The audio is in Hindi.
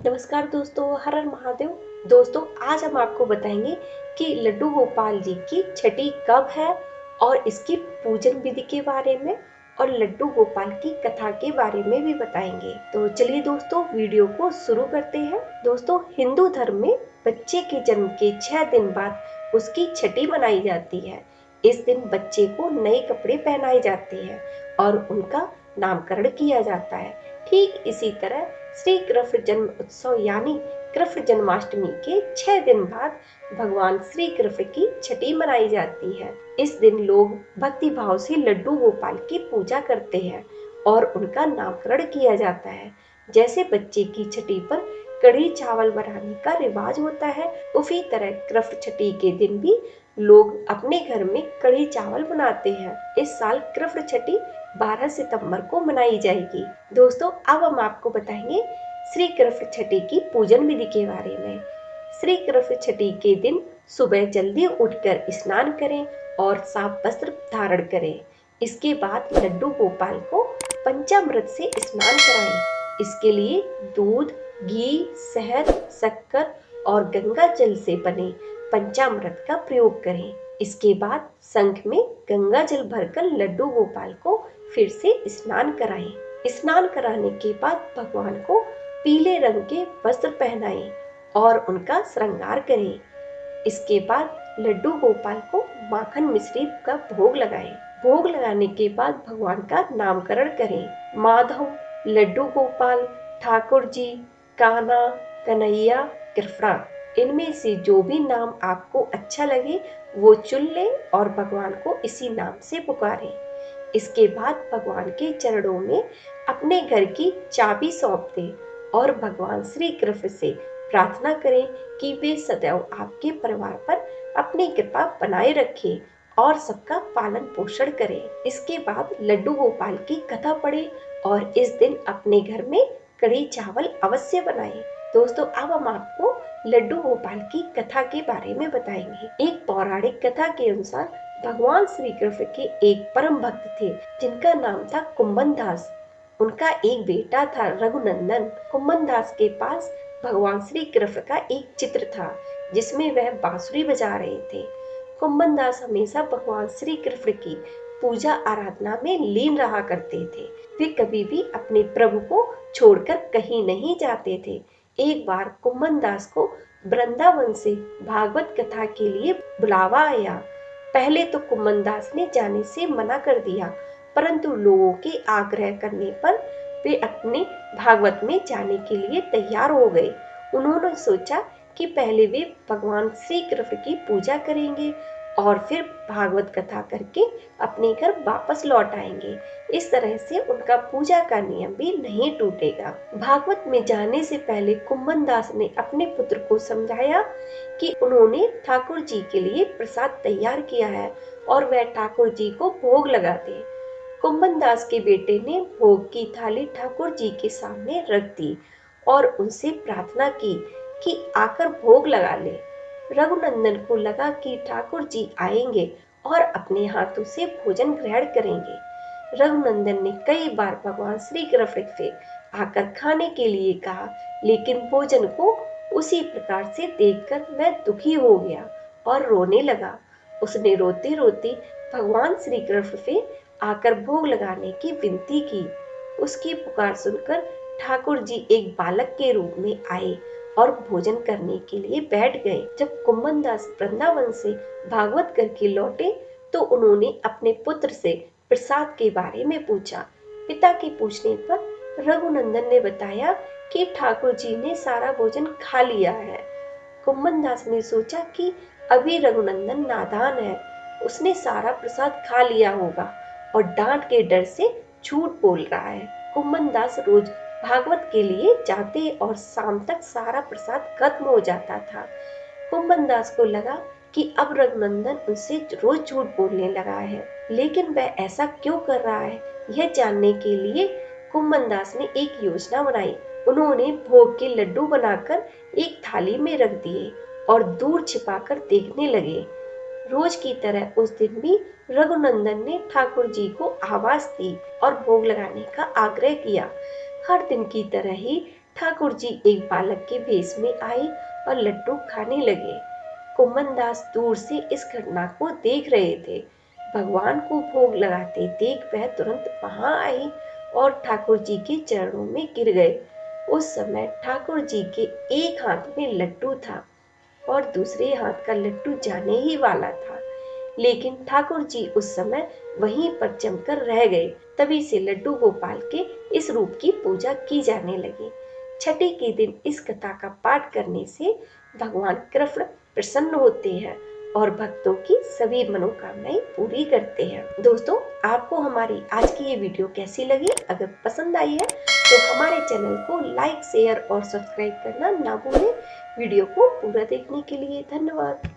नमस्कार दोस्तों, हर हर महादेव। दोस्तों, आज हम आपको बताएंगे कि लड्डू गोपाल जी की छठी कब है और इसकी पूजन विधि के बारे में और लड्डू गोपाल की कथा के बारे में भी बताएंगे। तो चलिए दोस्तों, वीडियो को शुरू करते हैं। दोस्तों, हिंदू धर्म में बच्चे के जन्म के 6 दिन बाद उसकी छठी मनाई जाती है। इस दिन बच्चे को नए कपड़े पहनाए जाते हैं और उनका नामकरण किया जाता है। ठीक इसी तरह श्री कृष्ण जन्म उत्सव यानी कृष्ण जन्माष्टमी के 6 दिन बाद भगवान श्री कृष्ण की छठी मनाई जाती है। इस दिन लोग भक्ति भाव से लड्डू गोपाल की पूजा करते हैं और उनका नामकरण किया जाता है। जैसे बच्चे की छठी पर कढ़ी चावल बनाने का रिवाज होता है, उसी तरह कृष्ण छठी के दिन भी लोग अपने घर में कढ़ी चावल बनाते हैं। इस साल कृष्ण छठी 12 सितंबर को मनाई जाएगी। दोस्तों, अब हम आपको बताएंगे श्री कृष्ण छठी की पूजन विधि के बारे में। श्री कृष्ण छठी के दिन सुबह जल्दी उठकर स्नान करें और साफ वस्त्र धारण करें। इसके बाद लड्डू गोपाल को पंचामृत से स्नान कराएं। इसके लिए दूध, घी, शहद, शक्कर और गंगा जल से बने पंचामृत का प्रयोग करें। इसके बाद शंख में गंगा जल भरकर लड्डू गोपाल को फिर से स्नान कराएं। स्नान कराने के बाद भगवान को पीले रंग के वस्त्र पहनाएं और उनका श्रृंगार करें। इसके बाद लड्डू गोपाल को माखन मिश्री का भोग लगाएं। भोग लगाने के बाद भगवान का नामकरण करें। माधव, लड्डू गोपाल, ठाकुर जी, कान्हा, कन्हैया, कृष्णा, इनमें से जो भी नाम आपको अच्छा लगे वो चुन लें और भगवान को इसी नाम से पुकारें। इसके बाद भगवान के चरणों में अपने घर की चाबी सौंप दें और भगवान श्री कृष्ण से प्रार्थना करें कि वे सदैव आपके परिवार पर अपनी कृपा बनाए रखें और सबका पालन पोषण करें। इसके बाद लड्डू गोपाल की कथा पढ़ें और इस दिन अपने घर में कढ़ी चावल अवश्य बनाएं। दोस्तों, अब हम आपको लड्डू गोपाल की कथा के बारे में बताएंगे। एक पौराणिक कथा के अनुसार भगवान श्री कृष्ण के एक परम भक्त थे जिनका नाम था कुंभन दास। उनका एक बेटा था रघुनंदन। कुंभन दास के पास भगवान श्री कृष्ण का एक चित्र था जिसमें वह बांसुरी बजा रहे थे। कुंभन दास हमेशा भगवान श्री कृष्ण की पूजा आराधना में लीन रहा करते थे। वे कभी भी अपने प्रभु को छोड़कर कहीं नहीं जाते थे। एक बार कुंभन दास को वृंदावन से भागवत कथा के लिए बुलावा आया। पहले तो कुंभन दास ने जाने से मना कर दिया, परंतु लोगों के आग्रह करने पर वे अपने भागवत में जाने के लिए तैयार हो गए। उन्होंने सोचा कि पहले वे भगवान श्री कृष्ण की पूजा करेंगे और फिर भागवत कथा करके अपने घर वापस लौट आएंगे। इस तरह से उनका पूजा का नियम भी नहीं टूटेगा। भागवत में जाने से पहले कुंभन दास ने अपने पुत्र को समझाया कि उन्होंने ठाकुर जी के लिए प्रसाद तैयार किया है और वह ठाकुर जी को भोग लगा दे। कुंभन दास के बेटे ने भोग की थाली ठाकुर जी के सामने रख दी और उनसे प्रार्थना की कि आकर भोग लगा ले। रघुनंदन को लगा कि ठाकुर जी आएंगे और अपने हाथों से भोजन ग्रहण करेंगे। रघुनंदन ने कई बार भगवान श्री कृष्ण से आकर खाने के लिए कहा, लेकिन भोजन को उसी प्रकार से देखकर वह दुखी हो गया और रोने लगा। उसने रोते रोते भगवान श्री कृष्ण से आकर भोग लगाने की विनती की। उसकी पुकार सुनकर ठाकुर जी एक बालक के रूप में आए और भोजन करने के लिए बैठ गए। जब कुंभन दास वृंदावन से भागवत करके लौटे तो उन्होंने अपने पुत्र से प्रसाद के बारे में पूछा। पिता के पूछने पर रघुनंदन ने बताया कि ठाकुर जी ने सारा भोजन खा लिया है। कुंभन दास ने सोचा कि अभी रघुनंदन नादान है, उसने सारा प्रसाद खा लिया होगा और डांट के डर से झूठ बोल रहा है। कुंभन दास रोज भागवत के लिए जाते और शाम तक सारा प्रसाद खत्म हो जाता था। कुंभन दास को लगा कि अब रघुनंदन उनसे रोज झूठ बोलने लगा है, लेकिन वह ऐसा क्यों कर रहा है, यह जानने के लिए कुंभन दास ने एक योजना बनाई। उन्होंने भोग के लड्डू बनाकर एक थाली में रख दिए और दूर छिपाकर देखने लगे। रोज की तरह उस दिन भी रघुनंदन ने ठाकुर जी को आवाज दी और भोग लगाने का आग्रह किया। हर दिन की तरह ही ठाकुर जी एक बालक के भेष में आए और लड्डू खाने लगे। कुमन दास दूर से इस घटना को देख रहे थे। भगवान को भोग लगाते देख वह तुरंत वहां आई और ठाकुर जी के चरणों में गिर गए। उस समय ठाकुर जी के एक हाथ में लड्डू था और दूसरे हाथ का लड्डू जाने ही वाला था, लेकिन ठाकुर जी उस समय वहीं पर जमकर रह गए। तभी से लड्डू गोपाल के इस रूप की पूजा की जाने लगी। छठी के दिन इस कथा का पाठ करने से भगवान कृष्ण प्रसन्न होते हैं और भक्तों की सभी मनोकामनाएं पूरी करते हैं। दोस्तों, आपको हमारी आज की ये वीडियो कैसी लगी? अगर पसंद आई है तो हमारे चैनल को लाइक, शेयर और सब्सक्राइब करना ना भूलें। वीडियो को पूरा देखने के लिए धन्यवाद।